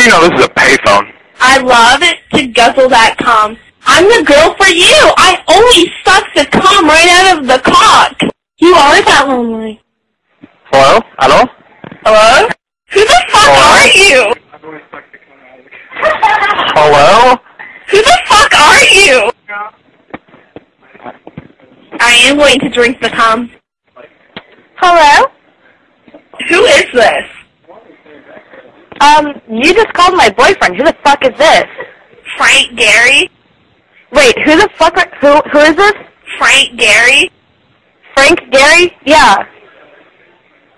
you know this is a payphone? I love it to guzzle.com. I'm the girl for you. I always suck the cum right out of the cock. You are that lonely. Hello? Hello? Hello? Who the fuck are you? Hello? Who the fuck are you? I am going to drink the cum. Hello? Who is this? You just called my boyfriend. Who the fuck is this? Frank Gary? Wait, who the fuck who is this? Frank Gary? Frank Gary? Yeah.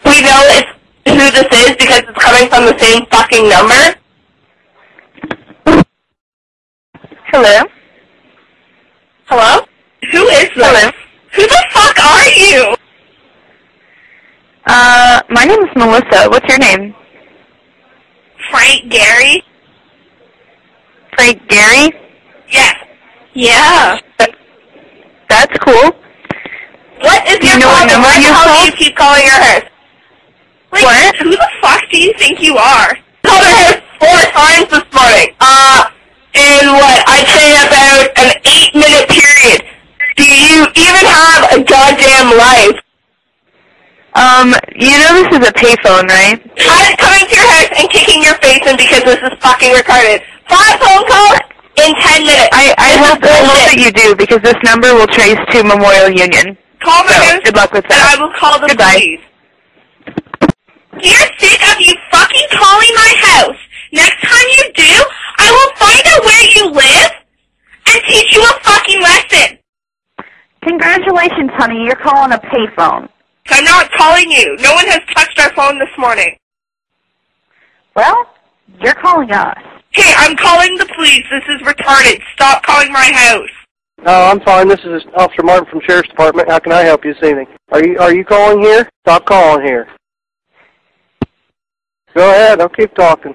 We know who this is because it's coming from the same fucking number. Hello? Hello? Who is this? Hello? Who the fuck are you? My name is Melissa. What's your name? Frank Gary? Frank Gary? Yes. Yeah. That's cool. What is your know what problem? number Why the you hell do called? you keep calling your house? Like, What? who the fuck do you think you are? Called her house 4 times this morning. In what, I'd say about an 8-minute period. Do you even have a goddamn life? You know this is a payphone, right? I'm coming to your house and kicking your face in because this is fucking retarded. 5 phone calls in 10 minutes. I hope that you do, because this number will trace to Memorial Union. Call my house, good luck with and that. I will call the Goodbye. police. You're sick of you fucking calling my house. Next time you do, I will find out where you live and teach you a fucking lesson. Congratulations, honey. You're calling a payphone. I'm not calling you. No one has touched our phone this morning. Well, you're calling us. Hey, I'm calling the police. This is retarded. Stop calling my house. No, I'm fine. This is Officer Martin from Sheriff's Department. How can I help you this evening? Are you calling here? Stop calling here. Go ahead. I'll keep talking.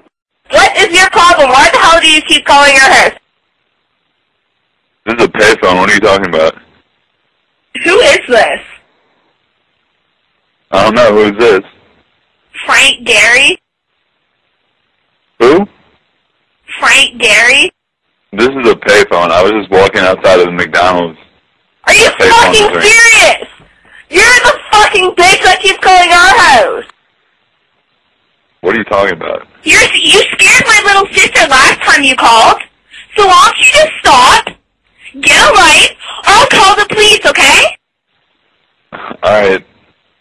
What is your problem? Why the hell do you keep calling your house? This is a payphone. What are you talking about? Who is this? I don't know. Who is this? Frank Gary? Who? Frank Gary? This is a payphone. I was just walking outside of the McDonald's. Are you fucking serious? You're the fucking bitch that keeps calling our house. What are you talking about? You scared my little sister last time you called. So why don't you just stop, get a life, or I'll call the police, okay? Alright.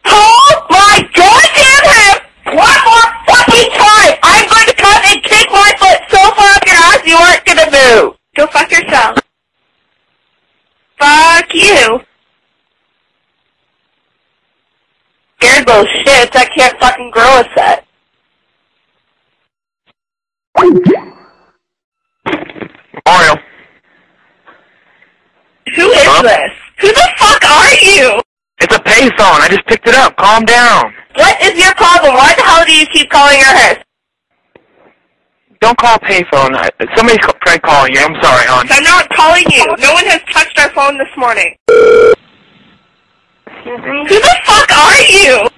Oh my goddamn head! One more fucking time! I'm going to come and kick my foot so far up your ass you aren't gonna move. Go fuck yourself. Fuck you. Scared those shits. I can't fucking grow a set. Mario. Who is this? Who the fuck are you? It's a payphone. I just picked it up. Calm down. What is your problem? Why the hell do you keep calling your house? Don't call payphone. Somebody's tried calling you. I'm sorry, hon. I'm not calling you. No one has touched our phone this morning. Excuse me? Who the fuck are you?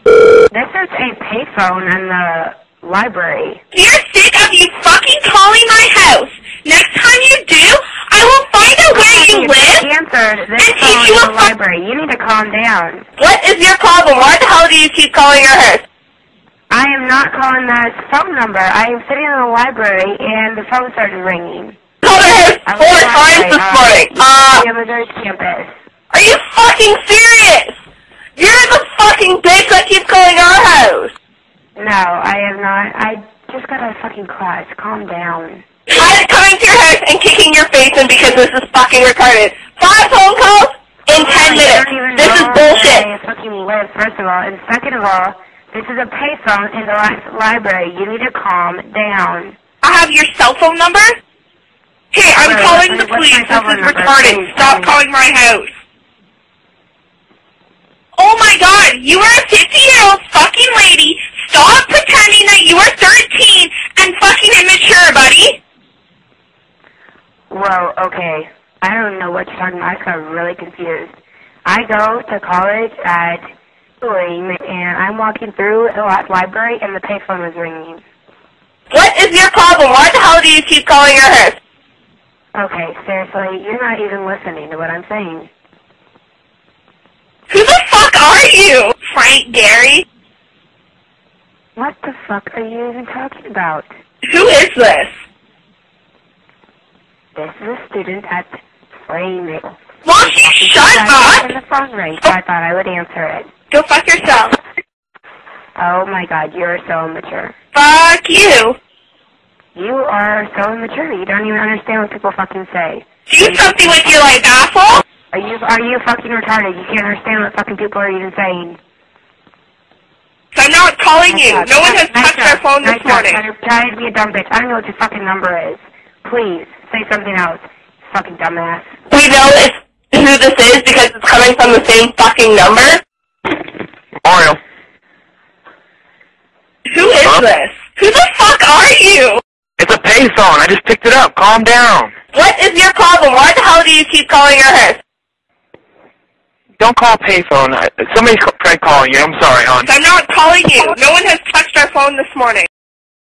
This is a payphone in the library. You're sick of you fucking calling my house. Next time you do, I will find out where you live Answered this and phone teach you in a the library. You need to calm down. What is your problem? Why the hell do you keep calling your house? I am not calling that phone number. I am sitting in the library and the phone started ringing. Called our house 4 times this morning. Missouri campus. Are you fucking serious? You're the fucking bitch that keeps calling our house. No, I am not. I just got a fucking class. Calm down. I'm coming to your house and kicking your face in because this is fucking retarded. 5 phone calls in 10 minutes. This is bullshit. I fucking live, first of all. And second of all, this is a payphone in the library. You need to calm down. I have your cell phone number? Hey, I'm calling the police. This is retarded. Stop calling my house. Oh my god, you are a 50-year-old fucking lady. Stop pretending that you are 13 and fucking immature, buddy. Whoa, okay. I don't know what you're talking about. I just got really confused. I go to college at 3, and I'm walking through the library, and the payphone was ringing. What is your problem? Why the hell do you keep calling our house? Okay, seriously, you're not even listening to what I'm saying. Who the fuck are you? Frank Gary? What the fuck are you even talking about? Who is this? This is a student at Playmate. Won't you shut up? When the phone rang, so I thought I would answer it. Go fuck yourself. Oh my god, you're so immature. Fuck you. You are so immature. You don't even understand what people fucking say. Do something with your life, asshole. Are you fucking retarded? You can't understand what fucking people are even saying. I'm not calling you. No one has touched my phone this morning. I'm trying to be a dumb bitch. I don't know what your fucking number is. Please, say something else. Fucking dumbass. We know who this is because it's coming from the same fucking number. Mario. Who is this? Who the fuck are you? It's a payphone. I just picked it up. Calm down. What is your problem? Why the hell do you keep calling our house? Don't call payphone. Somebody's tried calling you. I'm sorry, hon. I'm not calling you. No one has touched our phone this morning.